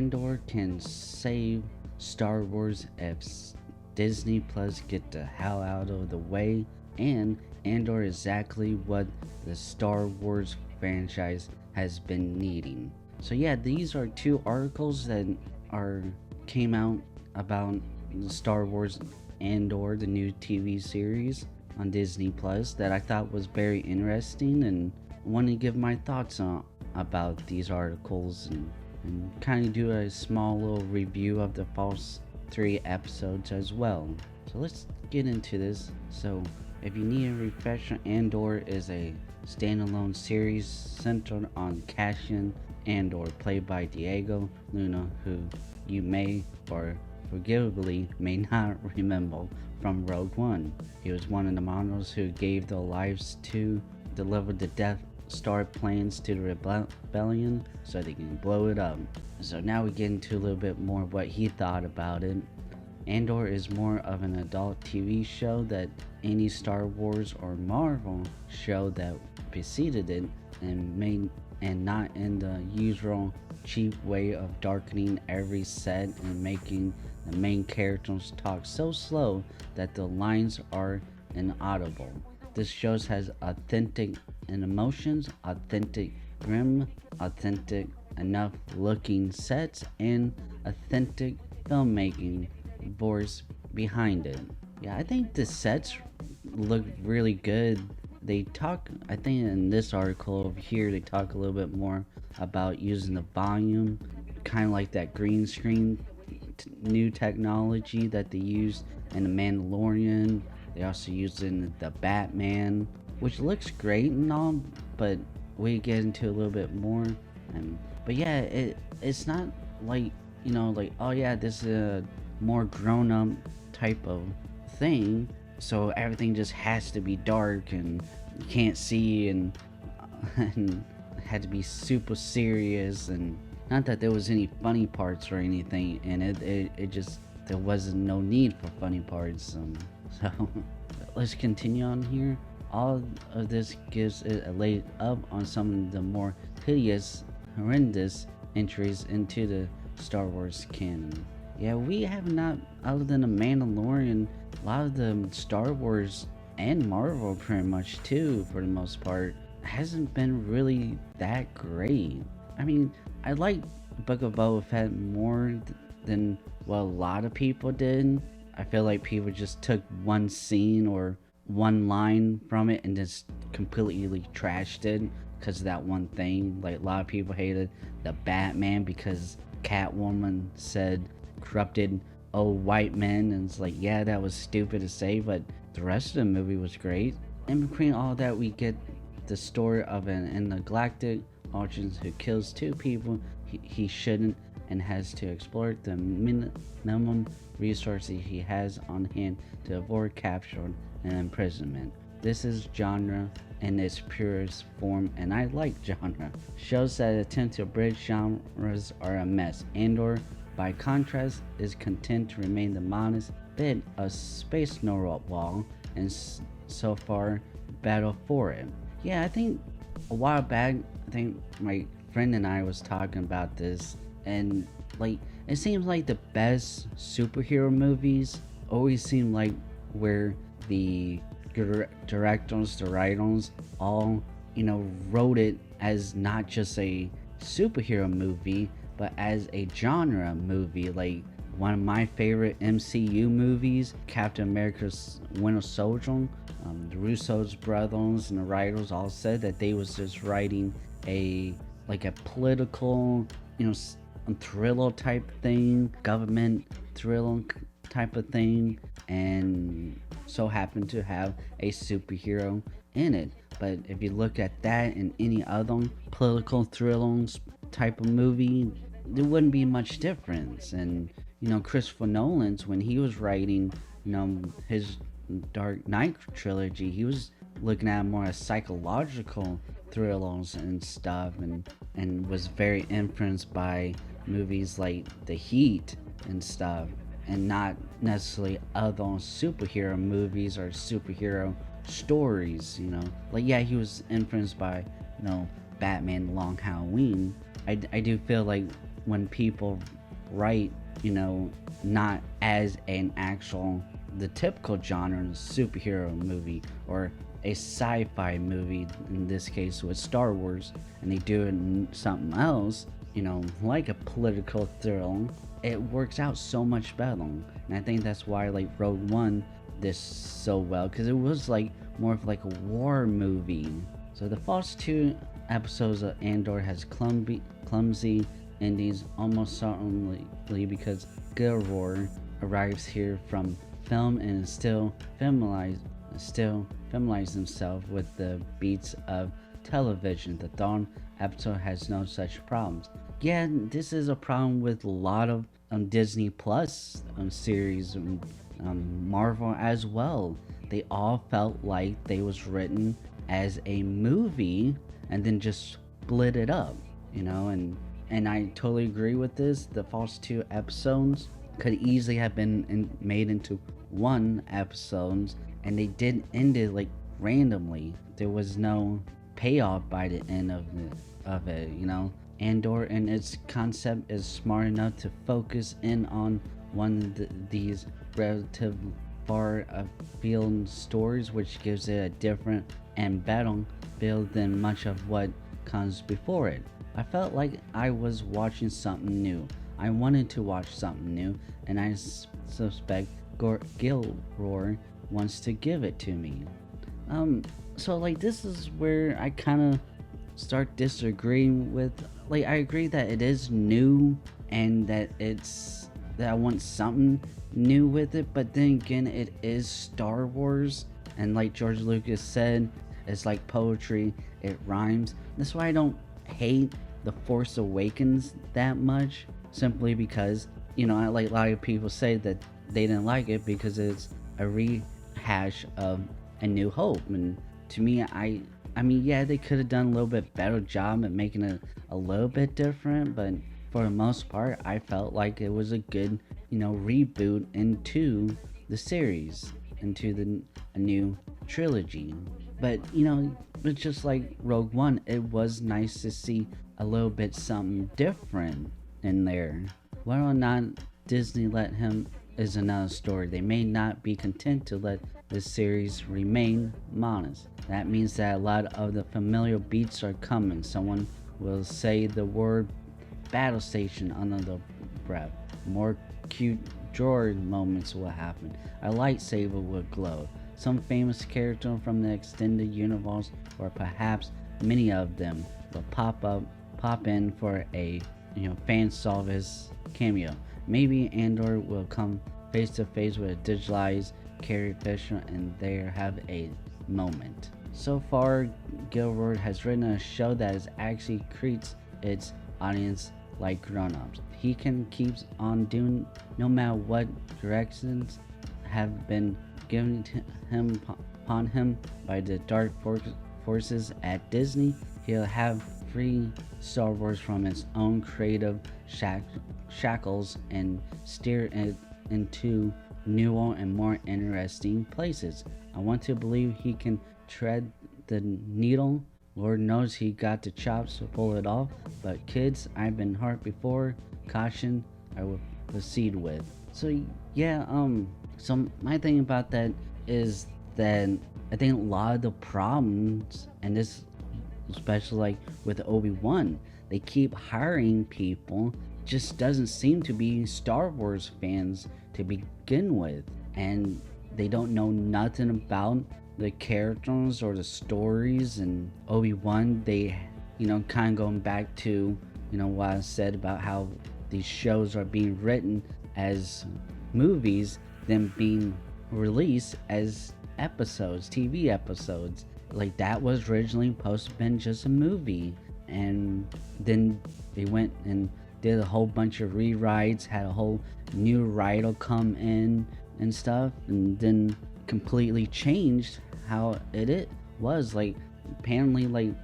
Andor can save Star Wars if Disney Plus get the hell out of the way, and Andor is exactly what the Star Wars franchise has been needing. So yeah, these are two articles that are came out about Star Wars Andor, the new TV series on Disney Plus, that I thought was very interesting, and want to give my thoughts on about these articles, and kind of do a small little review of the first 3 episodes as well. So let's get into this. So if you need a refresher, Andor is a standalone series centered on Cassian Andor, played by Diego Luna, who you may or forgivably may not remember from Rogue One. He was one of the models who gave their lives to deliver the Death Star plans to the rebellion so they can blow it up. So now we get into a little bit more what he thought about it. Andor is more of an adult TV show than any Star Wars or Marvel show that preceded it, and not in the usual cheap way of darkening every set and making the main characters talk so slow that the lines are inaudible. This show has authentic emotions, authentic grim, authentic enough looking sets, and authentic filmmaking voice behind it. Yeah, I think the sets look really good. They talk, I think in this article over here, they talk a little bit more about using the volume, kind of like that green screen new technology that they used in The Mandalorian. They also used in the Batman, which looks great and all, but we get into a little bit more. But yeah, it's not like, like, oh yeah, this is a more grown up type of thing, so everything just has to be dark and you can't see, and and had to be super serious, and not that there was any funny parts or anything in it just, there wasn't no need for funny parts. So let's continue on here. All of this gives it a leg up on some of the more hideous, horrendous entries into the Star Wars canon. Yeah, we have not, other than The Mandalorian, a lot of the Star Wars and Marvel pretty much too, for the most part, hasn't been really that great. I mean, I like Book of Boba Fett more than what a lot of people did. I feel like people just took one scene or one line from it and just completely trashed it because of that one thing. Like, a lot of people hated the Batman because Catwoman said corrupted old white men, and it's like, yeah, that was stupid to say, but the rest of the movie was great. In between all that, we get the story of an intergalactic Archons who kills 2 people he shouldn't, and has to exploit the minimum resources he has on hand to avoid capture and imprisonment. This is genre in its purest form, and I like genre. Shows that attempt to bridge genres are a mess. Andor, by contrast, is content to remain the modest bit of space narwhal, and so far battle for it. Yeah, I think a while back, I think my friend and I was talking about this, and like, it seems like the best superhero movies always seem like where the directors, the writers, all, wrote it as not just a superhero movie, but as a genre movie. Like, one of my favorite MCU movies, Captain America's Winter Soldier, the Russo's brothers and the writers all said that they was just writing a political, thriller type thing, government thriller type of thing, and so happened to have a superhero in it. But if you look at that in any other political thriller type of movie, there wouldn't be much difference. And Christopher Nolan's, when he was writing his Dark Knight trilogy, he was looking at more as psychological thrillers and stuff, and was very influenced by movies like The Heat and stuff, and not necessarily other superhero movies or superhero stories. Like, yeah, he was influenced by Batman Long Halloween. I do feel like when people write, not as an actual the typical genre superhero movie or a sci-fi movie, in this case with Star Wars, and they do it in something else, like a political thriller, it works out so much better. And I think that's why like Rogue One this so well, because it was like more of like a war movie. So the first two episodes of Andor has clumsy endings almost certainly because Gilroy arrives here from film and still familiarize himself with the beats of television. The Dawn episode has no such problems. Yeah, this is a problem with a lot of Disney Plus series, Marvel as well. They all felt like they was written as a movie and then just split it up, and I totally agree with this. The first two episodes could easily have been made into one episode, and they did end it like randomly. There was no payoff by the end of it. Andor and its concept is smart enough to focus in on one of these relative far afield stories, which gives it a different and better build than much of what comes before it. I felt like I was watching something new. I wanted to watch something new, and I suspect Gilroy wants to give it to me. So like this is where I kind of start disagreeing with. Like I agree that it is new and that I want something new with it, but then again, it is Star Wars, and like George Lucas said, it's like poetry, it rhymes. That's why I don't hate The Force Awakens that much, simply because, like a lot of people say that they didn't like it because it's a rehash of A New Hope. And to me, I mean, yeah, they could have done a little bit better job at making it a little bit different, but for the most part, I felt like it was a good, reboot into the series, into a new trilogy. But, but just like Rogue One, it was nice to see a little bit something different in there. Whether or not Disney let him is another story. They may not be content to let the series remain modest. That means that a lot of the familiar beats are coming. Someone will say the word battle station under the breath. More cute droid moments will happen. A lightsaber will glow. Some famous character from the extended universe, or perhaps many of them, will pop in for a fan service cameo. Maybe Andor will come face to face with a digitalized Carrie Fisher and they have a moment. So far, Gilroy has written a show that is actually treats its audience like grown-ups. He can keep on doing no matter what directions have been given to him upon him by the dark forces at Disney. He'll have free Star Wars from its own creative shackles and steer it into newer and more interesting places. I want to believe he can tread the needle. Lord knows he got the chops to pull it off, but kids, I've been hurt before. Caution, I will proceed with. So yeah, so my thing about that is that I think a lot of the problems, and this especially like with Obi-Wan, they keep hiring people, just doesn't seem to be Star Wars fans to begin with, and they don't know nothing about the characters or the stories. And Obi-Wan, they kind of going back to what I said about how these shows are being written as movies, then being released as episodes, TV episodes. Like that was originally supposed to have been just a movie, and then they went and did a whole bunch of rewrites, had a whole new writer come in and stuff, and then completely changed how it was. Like apparently, like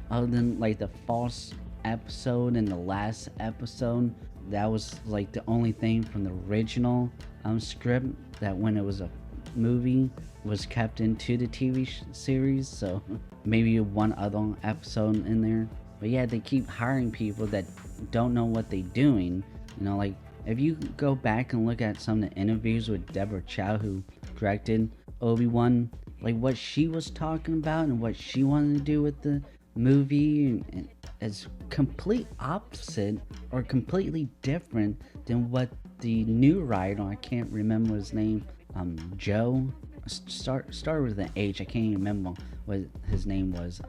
other than like the false episode and the last episode, that was like the only thing from the original script that when it was a movie was kept into the TV series. So maybe one other episode in there. But yeah, they keep hiring people that don't know what they're doing. You know, like if you go back and look at some of the interviews with Deborah Chow, who directed Obi-Wan, like what she was talking about and what she wanted to do with the movie, and is complete opposite or completely different than what the new writer, I can't remember his name, Joe, start with an H, I can't even remember what his name was.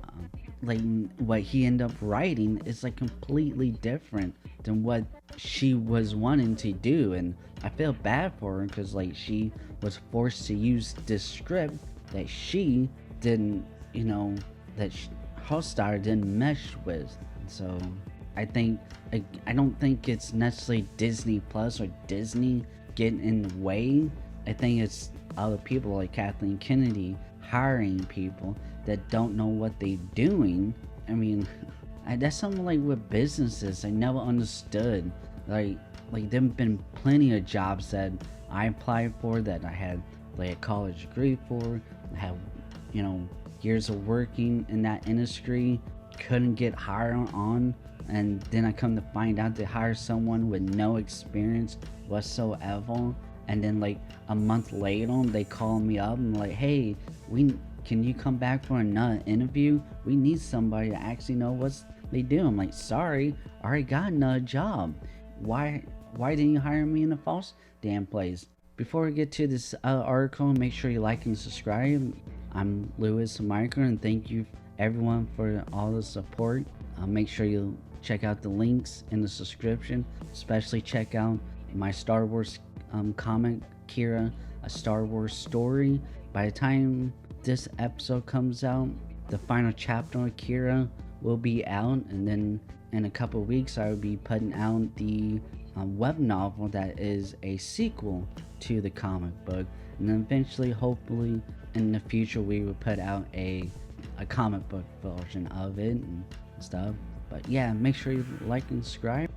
Like what he ended up writing is like completely different than what she was wanting to do, and I feel bad for her because like she was forced to use this script that she didn't, you know, that her style didn't mesh with. So I don't think it's necessarily Disney Plus or Disney getting in the way. I think it's other people like Kathleen Kennedy hiring people that don't know what they're doing. I mean, that's something like with businesses I never understood. Like there've been plenty of jobs that I applied for that I had like a college degree for, I have, you know, years of working in that industry, couldn't get hired on, and then I come to find out they hire someone with no experience whatsoever, and then like a month later they call me up and like, hey, can you come back for another interview? We need somebody to actually know what they do. I'm like, sorry, I already got another job. Why didn't you hire me in the false damn place? Before we get to this article, make sure you like and subscribe. I'm Lewis Michael, and thank you everyone for all the support. Make sure you check out the links in the description, especially check out my Star Wars comic, Kira, A Star Wars Story. By the time this episode comes out, the final chapter of Kira will be out, and then in a couple of weeks I will be putting out the web novel that is a sequel to the comic book, and then eventually, hopefully in the future, we will put out a comic book version of it and stuff. But yeah, make sure you like and subscribe.